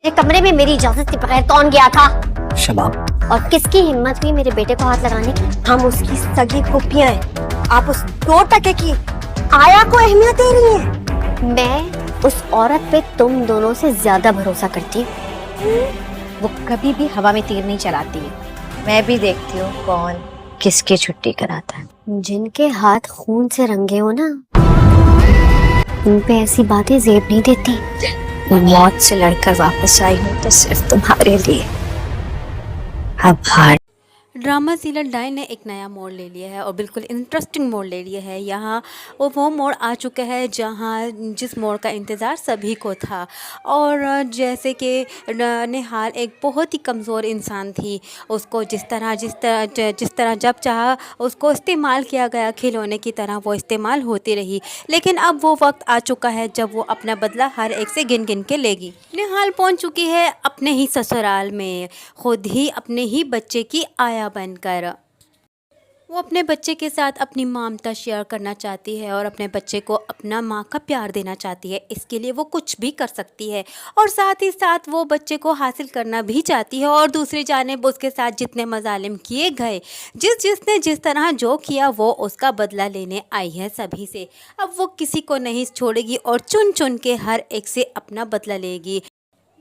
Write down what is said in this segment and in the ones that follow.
मेरे कमरे में मेरी इजाजत के बगैर कौन गया था? शबाब, और किसकी हिम्मत हुई मेरे बेटे को हाथ लगाने की? हम उसकी सगी फूफियां हैं। आप उस 2 टके की आया को अहमियत दे रही हैं। मैं उस औरत पे तुम दोनों से ज्यादा भरोसा करती हूँ। वो कभी भी हवा में तीर नहीं चलाती है। मैं भी देखती हूँ कौन किसकी छुट्टी कराता है। जिनके हाथ खून से रंगे हो ना, उन पे ऐसी बातें जेब नहीं देती। मैं मौत से लड़कर वापस आई हूँ तो सिर्फ तुम्हारे लिए। अब हार। ड्रामा सीरियल डाई ने एक नया मोड़ ले लिया है और बिल्कुल इंटरेस्टिंग मोड़ ले लिया है। यहाँ वो मोड़ आ चुका है जहाँ जिस मोड़ का इंतज़ार सभी को था। और जैसे कि निहाल एक बहुत ही कमज़ोर इंसान थी, उसको जिस तरह जब चाहा उसको इस्तेमाल किया गया, खिलौने की तरह वो इस्तेमाल होती रही। लेकिन अब वो वक्त आ चुका है जब वो अपना बदला हर एक से गिन गिन के लेगी। निहाल पहुँच चुकी है अपने ही ससुराल में, खुद ही अपने ही बच्चे की आया बनकर। वो अपने बच्चे के साथ अपनी ममता शेयर करना चाहती है और अपने बच्चे को अपना माँ का प्यार देना चाहती है। इसके लिए वो कुछ भी कर सकती है और साथ ही साथ वो बच्चे को हासिल करना भी चाहती है। और दूसरी जानिब उसके साथ जितने मजालिम किए गए, जिसने जिस तरह जो किया, वो उसका बदला लेने आई है सभी से। अब वो किसी को नहीं छोड़ेगी और चुन चुन के हर एक से अपना बदला लेगी।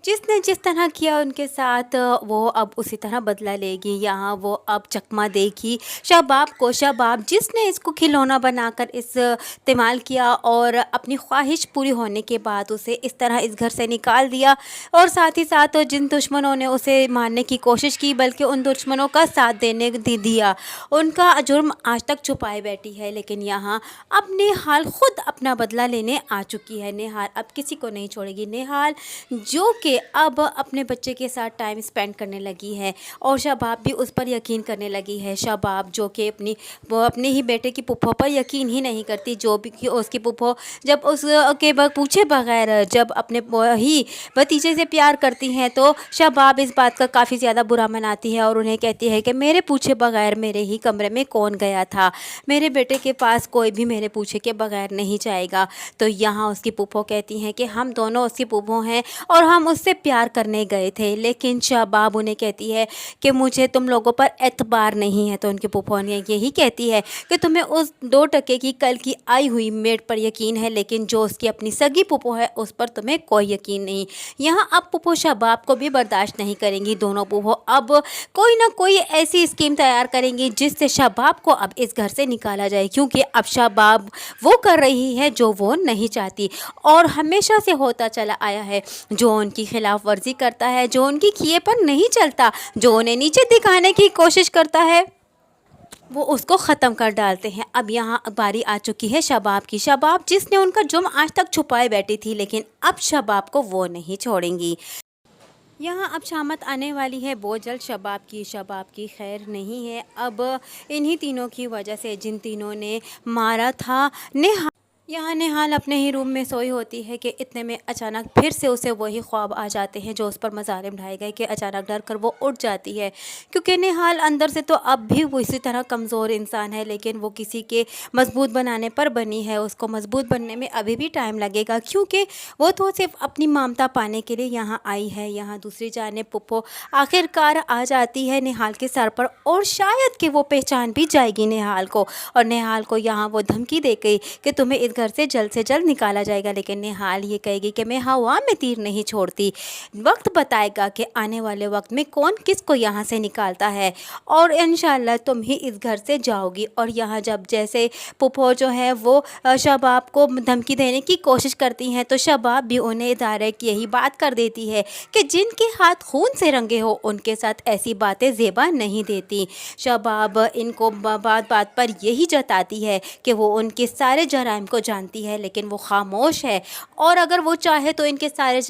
जिसने जिस तरह किया उनके साथ, वो अब उसी तरह बदला लेगी। यहाँ वो अब चकमा देगी शबाब को। शबाब जिसने इसको खिलौना बनाकर इस्तेमाल किया और अपनी ख्वाहिश पूरी होने के बाद उसे इस तरह इस घर से निकाल दिया। और साथ ही साथ जिन दुश्मनों ने उसे मारने की कोशिश की, बल्कि उन दुश्मनों का साथ देने दिया, उनका जुर्म आज तक छुपाए बैठी है। लेकिन यहाँ अब निहाल खुद अपना बदला लेने आ चुकी है। निहाल अब किसी को नहीं छोड़ेगी। निहाल जो कि अब अपने बच्चे के साथ टाइम स्पेंड करने लगी है और शबाब भी उस पर यकीन करने लगी है। शबाब जो कि अपने ही बेटे की पुप्पो पर यकीन ही नहीं करती, जो भी कि उसकी पुप्पो जब उसके पूछे बगैर जब अपने ही भतीजे से प्यार करती हैं तो शबाब इस बात का काफ़ी ज़्यादा बुरा मनाती है और उन्हें कहती है कि मेरे पूछे बगैर मेरे ही कमरे में कौन गया था, मेरे बेटे के पास कोई भी मेरे पूछे के बगैर नहीं जाएगा। तो यहाँ उसकी पुप्पो कहती हैं कि हम दोनों उसकी पुप्पो हैं और हम उससे प्यार करने गए थे। लेकिन शबाब उन्हें कहती है कि मुझे तुम लोगों पर एतबार नहीं है। तो उनकी पुप्पो ने यही कहती है कि तुम्हें उस 2 टके की कल की आई हुई मेड पर यकीन है, लेकिन जो उसकी अपनी सगी पुप्पो है उस पर तुम्हें कोई यकीन नहीं। यहाँ अब पुप्पो शबाब को भी बर्दाश्त नहीं करेंगी। दोनों पुप्पो अब कोई ना कोई ऐसी स्कीम तैयार करेंगी जिससे शबाब को अब इस घर से निकाला जाए, क्योंकि अब शबाब वो कर रही है जो वो नहीं चाहती और हमेशा से होता चला आया है। जो उनकी खिलाफ वर्जी करता है, जो उनकी किए पर नहीं चलता, जो उन्हें नीचे दिखाने की कोशिश करता है, वो उसको ख़त्म कर डालते हैं। अब यहाँ बारी आ चुकी है शबाब की। शबाब जिसने उनका जुर्म आज तक छुपाए बैठी थी, लेकिन अब शबाब को वो नहीं छोड़ेंगी। यहाँ अब शामत आने वाली है बहुत जल्द शबाब की खैर नहीं है अब इन्हीं तीनों की वजह से, जिन तीनों ने मारा था नेहा। यहाँ निहाल अपने ही रूम में सोई होती है कि इतने में अचानक फिर से उसे वही ख्वाब आ जाते हैं जो उस पर मज़ालिम ढाए गए कि अचानक डर कर वो उठ जाती है। क्योंकि निहाल अंदर से तो अब भी वो इसी तरह कमज़ोर इंसान है, लेकिन वो किसी के मजबूत बनाने पर बनी है। उसको मजबूत बनने में अभी भी टाइम लगेगा, क्योंकि वो तो सिर्फ अपनी ममता पाने के लिए यहाँ आई है। यहाँ दूसरी जानिब पुप्पो आखिरकार आ जाती है निहाल के सर पर और शायद कि वो पहचान भी जाएगी निहाल को। और निहाल को यहाँ वो धमकी दे गई कि तुम्हें इस घर से जल्द निकाला जाएगा। लेकिन निहाल ये कहेगी कि मैं हवा में तीर नहीं छोड़ती। वक्त बताएगा कि आने वाले वक्त में कौन किसको यहाँ से निकालता है और इंशाल्लाह तुम ही इस घर से जाओगी। और यहाँ जब जैसे पुप्पो जो है वो शबाब को धमकी देने की कोशिश करती हैं तो शबाब भी उन्हें डायरेक्ट यही बात कर देती है कि जिनके हाथ खून से रंगे हो उनके साथ ऐसी बातें ज़ेबा नहीं देती। शबाब इनको बात बात पर यही जताती है कि वो उनके सारे जराइम को जानती है, लेकिन वो खामोश है और अगर वो चाहे तो इनके सारे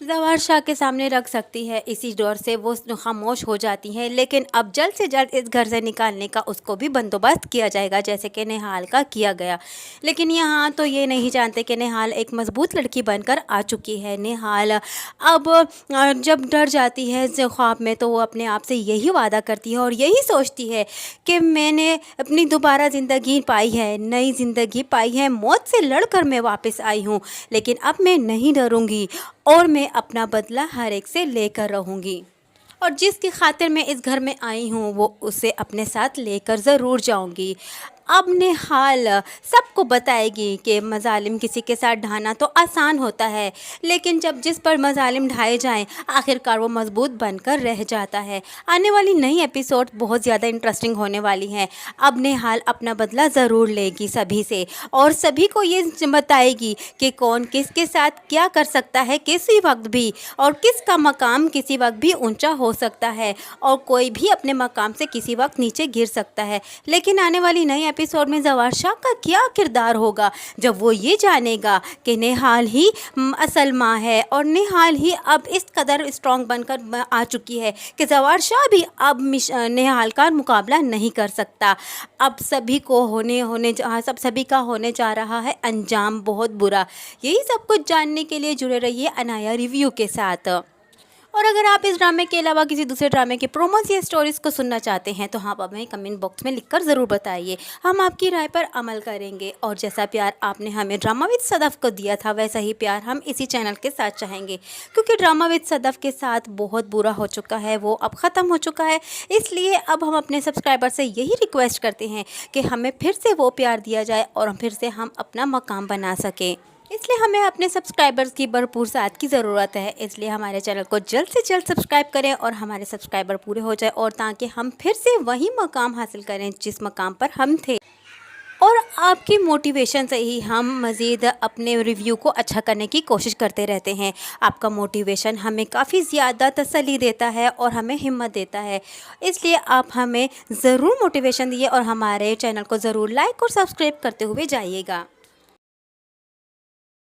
जवाहर शाह के सामने रख सकती है। इसी डर से वो खामोश हो जाती हैं। लेकिन अब जल्द से जल्द इस घर से निकालने का उसको भी बंदोबस्त किया जाएगा, जैसे कि निहाल का किया गया। लेकिन यहाँ तो ये नहीं जानते कि निहाल एक मजबूत लड़की बनकर आ चुकी है। निहाल अब जब डर जाती है ख्वाब में तो वो अपने आप से यही वादा करती है और यही सोचती है कि मैंने अपनी दोबारा ज़िंदगी पाई है, नई ज़िंदगी पाई है, मौत से लड़कर मैं वापस आई हूँ, लेकिन अब मैं नहीं डरूँगी और मैं अपना बदला हर एक से लेकर रहूँगी और जिसकी खातिर मैं इस घर में आई हूँ वो उसे अपने साथ लेकर ज़रूर जाऊँगी। अब निहाल सबको बताएगी कि मज़ालिम किसी के साथ ढाना तो आसान होता है, लेकिन जब जिस पर मज़ालिम ढाए जाएं आखिरकार वो मजबूत बनकर रह जाता है। आने वाली नई एपिसोड बहुत ज़्यादा इंटरेस्टिंग होने वाली है। अब निहाल अपना बदला ज़रूर लेगी सभी से और सभी को ये बताएगी कि कौन किसके साथ क्या कर सकता है किसी वक्त भी, और किसका मकाम किसी वक्त भी ऊंचा हो सकता है और कोई भी अपने मकाम से किसी वक्त नीचे गिर सकता है। लेकिन आने वाली नई एपिसोड में ज़वार शाह का क्या किरदार होगा जब वो ये जानेगा कि निहाल ही असल माँ है और निहाल ही अब इस कदर स्ट्रॉन्ग बनकर आ चुकी है कि ज़वार शाह भी अब निहाल का मुकाबला नहीं कर सकता। अब सभी को सभी का होने जा रहा है अंजाम बहुत बुरा। यही सब कुछ जानने के लिए जुड़े रहिए अनाया रिव्यू के साथ। और अगर आप इस ड्रामे के अलावा किसी दूसरे ड्रामे के प्रोमोस या स्टोरीज़ को सुनना चाहते हैं तो आप हमें कमेंट बॉक्स में लिखकर ज़रूर बताइए, हम आपकी राय पर अमल करेंगे। और जैसा प्यार आपने हमें ड्रामा विद सदफ को दिया था वैसा ही प्यार हम इसी चैनल के साथ चाहेंगे, क्योंकि ड्रामा विद सदफ के साथ बहुत बुरा हो चुका है, वो अब ख़त्म हो चुका है। इसलिए अब हम अपने सब्सक्राइबर से यही रिक्वेस्ट करते हैं कि हमें फिर से वो प्यार दिया जाए और फिर से हम अपना मकाम बना सकें। इसलिए हमें अपने सब्सक्राइबर्स की भरपूर साथ की ज़रूरत है। इसलिए हमारे चैनल को जल्द से जल्द सब्सक्राइब करें और हमारे सब्सक्राइबर पूरे हो जाए, और ताकि हम फिर से वही मकाम हासिल करें जिस मकाम पर हम थे। और आपकी मोटिवेशन से ही हम मज़ीद अपने रिव्यू को अच्छा करने की कोशिश करते रहते हैं। आपका मोटिवेशन हमें काफ़ी ज़्यादा तसल्ली देता है और हमें हिम्मत देता है। इसलिए आप हमें ज़रूर मोटिवेशन दिए और हमारे चैनल को ज़रूर लाइक और सब्सक्राइब करते हुए जाइएगा।